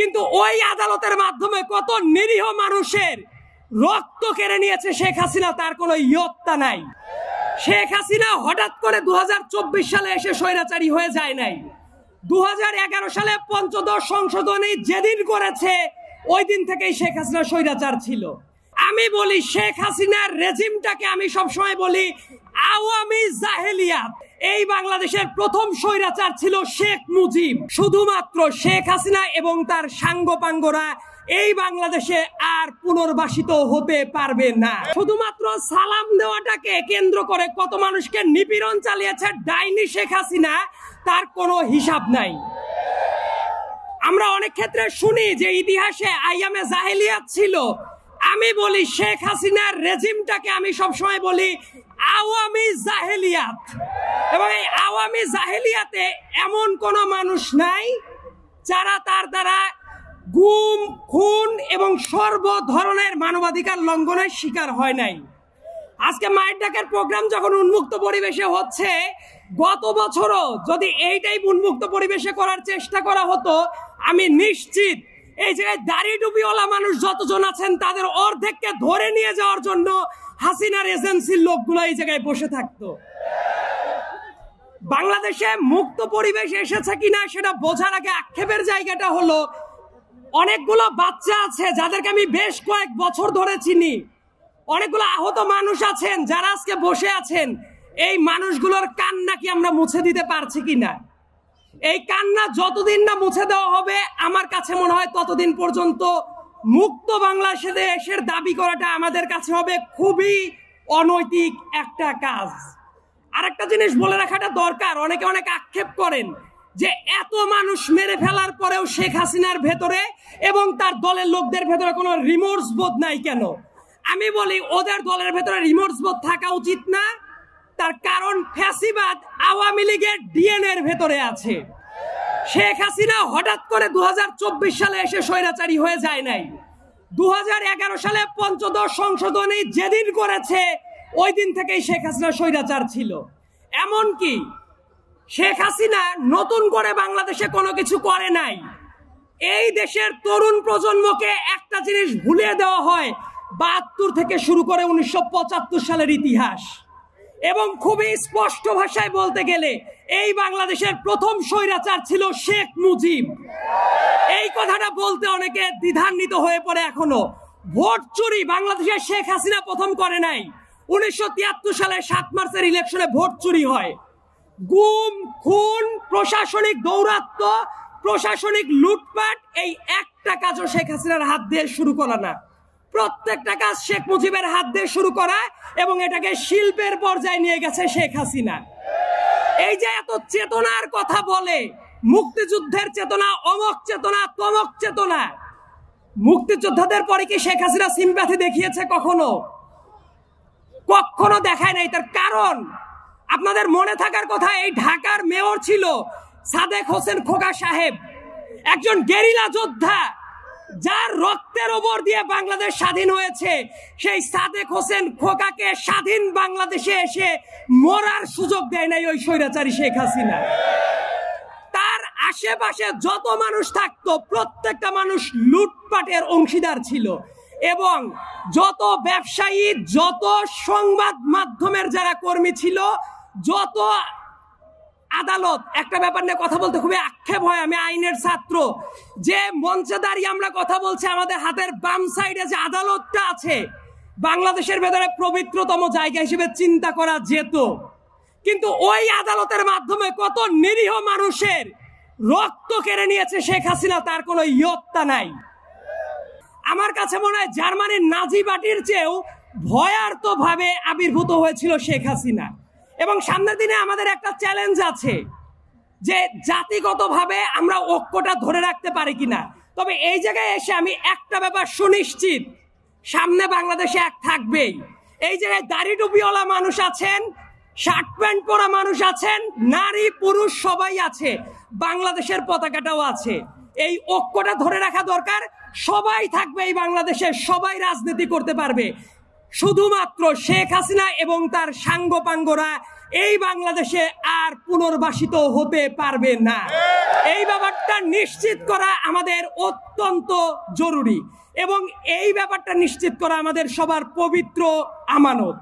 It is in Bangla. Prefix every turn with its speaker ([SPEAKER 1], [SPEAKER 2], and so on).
[SPEAKER 1] কিন্তু ওই আদালতের মাধ্যমে কত নিরীহ মানুষের রক্ত কেড়ে নিয়েছে শেখ হাসিনা, তার কোনো ইয়ত্তা নাই। শেখ হাসিনা হঠাৎ করে 2024 সালে এসে স্বৈরাচারী হয়ে যায় নাই। 2011 সালে পঞ্চদশ সংশোধনী যেদিন করেছে ওই দিন থেকেই শেখ হাসিনা স্বৈরাচার ছিল। আমি বলি শেখ হাসিনার রেজিমটাকে আমি সবসময় বলি আওয়ামী জাহেলিয়াত। এই বাংলাদেশের প্রথম স্বৈরাচার ছিল শেখ মুজিব। শুধুমাত্র শেখ হাসিনা এবং তার সাঙ্গপাঙ্গরা এই বাংলাদেশে আর পুনর্বাসিত হতে পারবে না। শুধুমাত্র সালাম দেওয়াটাকে কেন্দ্র করে কত মানুষকে নিপীড়ন চালিয়েছে ডাইনি শেখ হাসিনা, তার কোনো হিসাব নাই। আমরা অনেক ক্ষেত্রে শুনি যে ইতিহাসে আইয়ামে জাহেলিয়াত ছিল। আমি বলি শেখ হাসিনার রেজিমটাকে আমি সবসময় বলি আওয়ামী জাহেলিয়াত। এবং এই আওয়ামী জাহেলিয়াতে এমন কোনো মানুষ নাই যারা তার দ্বারা গুম, খুন এবং সর্ব ধরনের মানবাধিকার লঙ্ঘনের শিকার হয় নাই। আজকে মায়ের ডাকের প্রোগ্রাম যখন উন্মুক্ত পরিবেশে হচ্ছে, গত বছরও যদি এইটাই উন্মুক্ত পরিবেশে করার চেষ্টা করা হতো, আমি নিশ্চিত এই জায়গায় দাড়ি টুপিওয়ালা মানুষ যতজন আছেন তাদের অর্ধেককে ধরে নিয়ে যাওয়ার জন্য হাসিনার এজেন্সির লোকগুলো এই জায়গায় বসে থাকতো। বাংলাদেশে মুক্ত পরিবেশ এসেছে কিনা সেটা বোঝার আগে আক্ষেপের জায়গাটা হলো অনেকগুলো বাচ্চা আছে যাদেরকে আমি বেশ কয়েক বছর ধরে চিনি। অনেকগুলো আহত মানুষ আছেন যারা আজকে বসে আছেন। এই মানুষগুলোর কান্না কি আমরা মুছে দিতে পারছি কিনা? এই কান্না যতদিন না মুছে দেওয়া হবে, আমার কাছে মনে হয় ততদিন পর্যন্ত মুক্ত বাংলাদেশের দাবি করাটা আমাদের কাছে হবে খুবই অনৈতিক একটা কাজ। আরেকটা জিনিস বলে রাখাটা দরকার, অনেকে অনেক আক্ষেপ করেন যে এত মানুষ মেরে ফেলার পরেও শেখ হাসিনার ভেতরে এবং তার দলের লোকদের ভেতরে কোনো রিমোর্স বোধ নাই কেন? আমি বলি ওদের দলের ভেতরে রিমোর্স বোধ থাকা উচিত না। তার কারণ ফ্যাসিবাদ আওয়ামী লীগের ডিএনএ এর ভেতরে আছে। শেখ হাসিনা হঠাৎ করে 2024 সালে এসে স্বৈরাচারী হয়ে যায় নাই। 2011 সালে পঞ্চদশ সংশোধনী যেদিন করেছে ওই দিন থেকেই শেখ হাসিনা স্বৈরাচার ছিল। এমনকি শেখ হাসিনা নতুন করে বাংলাদেশে কোনো কিছু করে নাই। এই দেশের তরুণ প্রজন্মকে একটা জিনিস ভুলিয়ে দেওয়া হয়, 72 থেকে শুরু করে 1975 সালের ইতিহাস। এবং খুবই স্পষ্ট ভাষায় বলতে গেলে এই বাংলাদেশের প্রথম স্বৈরাচার ছিল শেখ মুজিব। এই কথাটা বলতে অনেকে দ্বিধান্বিত হয়ে পড়ে এখনো। ভোট চুরি বাংলাদেশে শেখ হাসিনা প্রথম করে নাই। 1973 সালে 7 মার্চের ইলেকশনে ভোট চুরি হয়। গুম, খুন, প্রশাসনিক দৌরাত্ম্য, প্রশাসনিক লুটপাট, এই একটা কাজও শেখ হাসিনার হাত দিয়ে শুরু করা না। প্রত্যেকটা কাজ শেখ মুজিবের হাত দিয়ে শুরু করা এবং এটাকে শিল্পের পর্যায়ে নিয়ে গেছে শেখ হাসিনা। এই যে এত চেতনার কথা বলে, মুক্তিযুদ্ধের চেতনা, অমক চেতনা, তমক চেতনা, মুক্তিযোদ্ধাদের পরে কি শেখ হাসিনা সিম্প্যাথি দেখিয়েছে কখনো? কখনো দেখায় নাই। তার কারণ আপনাদের মনে থাকার কথা, এই ঢাকার মেয়র ছিল সাদেক হোসেন খোকা সাহেব, একজন গেরিলা যোদ্ধা যার রক্তের ওপর দিয়ে বাংলাদেশ স্বাধীন হয়েছে। সেই সাদেক হোসেন খোকাকে স্বাধীন বাংলাদেশে এসে মরার সুযোগ দেয় নাই ওই স্বৈরাচারী শেখ হাসিনা। তার আশেপাশে যত মানুষ থাকতো প্রত্যেকটা মানুষ লুটপাটের অংশীদার ছিল। এবং যত ব্যবসায়ী, যত সংবাদ মাধ্যমের যারা কর্মী ছিল, যত আদালত, একটা ব্যাপার নিয়ে কথা বলতে খুবই আক্ষেপ হয়। আমি আইনের ছাত্র, যে মঞ্চে দাঁড়িয়ে আমরা কথা বলছি, আমাদের হাতের বাম সাইডে যে আদালতটা আছে বাংলাদেশের ভেতরে পবিত্রতম জায়গা হিসেবে চিন্তা করা যেত, কিন্তু ওই আদালতের মাধ্যমে কত নিরীহ মানুষের রক্ত কেড়ে নিয়েছে শেখ হাসিনা, তার কোনো ইয়ত্তা নাই। আমার কাছে মনে হয় জার্মানির নাজি পার্টির চেয়েও ভয়ার্ত ভাবে আবির্ভূত হয়েছিল শেখ হাসিনা। এবং সামনের দিনে আমাদের একটা চ্যালেঞ্জ আছে যে জাতিগতভাবে আমরা ঐক্যটা ধরে রাখতে পারি কিনা। তবে এই জায়গায় এসে আমি একটা ব্যাপার সুনিশ্চিত, সামনে বাংলাদেশে এক থাকবেই। এই জায়গায় দাড়ি টুপিওয়ালা মানুষ আছেন, শার্ট প্যান্ট পরা মানুষ আছেন, নারী পুরুষ সবাই আছে, বাংলাদেশের পতাকাটাও আছে। এই ঐক্যটা ধরে রাখা দরকার। সবাই থাকবে এই বাংলাদেশে, সবাই রাজনীতি করতে পারবে। শুধুমাত্র শেখ হাসিনা এবং তার সাঙ্গপাঙ্গরা এই বাংলাদেশে আর পুনর্বাসিত হতে পারবে না। এই ব্যাপারটা নিশ্চিত করা আমাদের অত্যন্ত জরুরি এবং এই ব্যাপারটা নিশ্চিত করা আমাদের সবার পবিত্র আমানত।